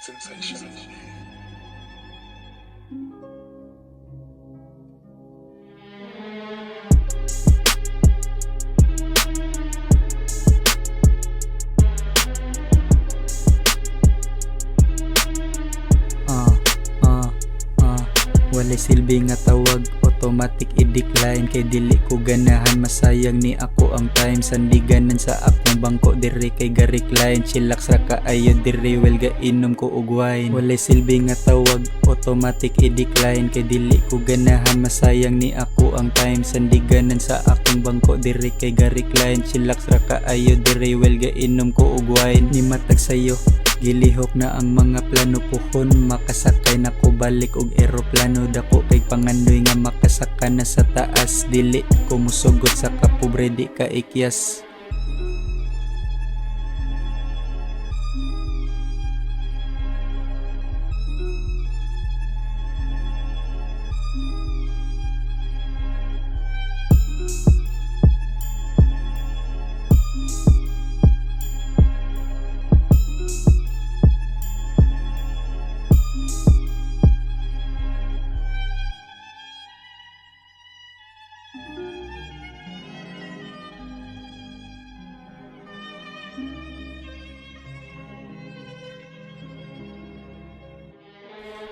Sensation. Walay silbi nga tawag, automatic i-decline. Kay dili ko ganahan, masayang ni ako ang time. Sandiganan sa akong bangko, diri kay ga-recline. Chillax ra kaayo diri, well ga inom ko og wine. Walay silbi nga tawag, automatic i-decline. Kay dili ko ganahan, masayang ni ako ang time. Sandiganan sa akong bangko, diri kay ga-recline. Chillax ra kaayo diri, well ga inom ko og wine. Ni matag sayo, gilihok na ang mga plano puhon. Makasakay na ko balik og eroplano. Dako kay pangandoy nga makasaka na sa taas. Dili ko musugot sa kapobre, di ka ikyas.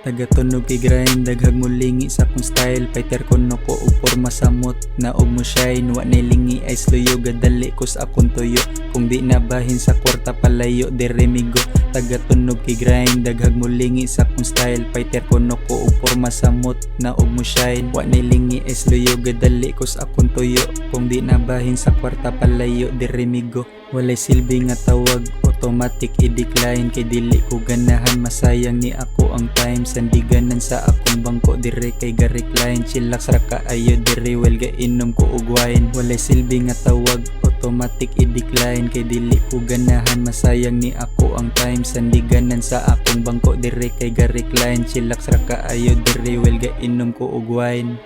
Tagatunog kay grind, daghag mo lingi sa kong style. Fighter ko no ko og porma samot, naog mo shine. Wa nilingi ay sluyo, gadali ko sa akong tuyo. Kung di nabahin sa kwarta palayo, diremigo. Tagatunog kay grind, daghag mo lingi sa kong style. Fighter ko no ko og porma samot, naog mo shine. Wa nilingi ay sluyo, gadali ko sa akong tuyo. Kung di nabahin sa kwarta palayo, diremigo. Walay silbi nga tawag, automatic i-decline. Kay dili ko ganahan, masayang ni ako ang time. Sandiganan sa akong bangko, diri kay ga-recline. Chillax ra kaayo diri, well ga inom ko og wine. Walay silbi nga tawag, automatic i-decline. Kay dili ko ganahan, masayang ni ako ang time. Sandiganan sa akong bangko, diri kay ga-recline. Chillax ra kaayo diri, well ga inom ko og wine.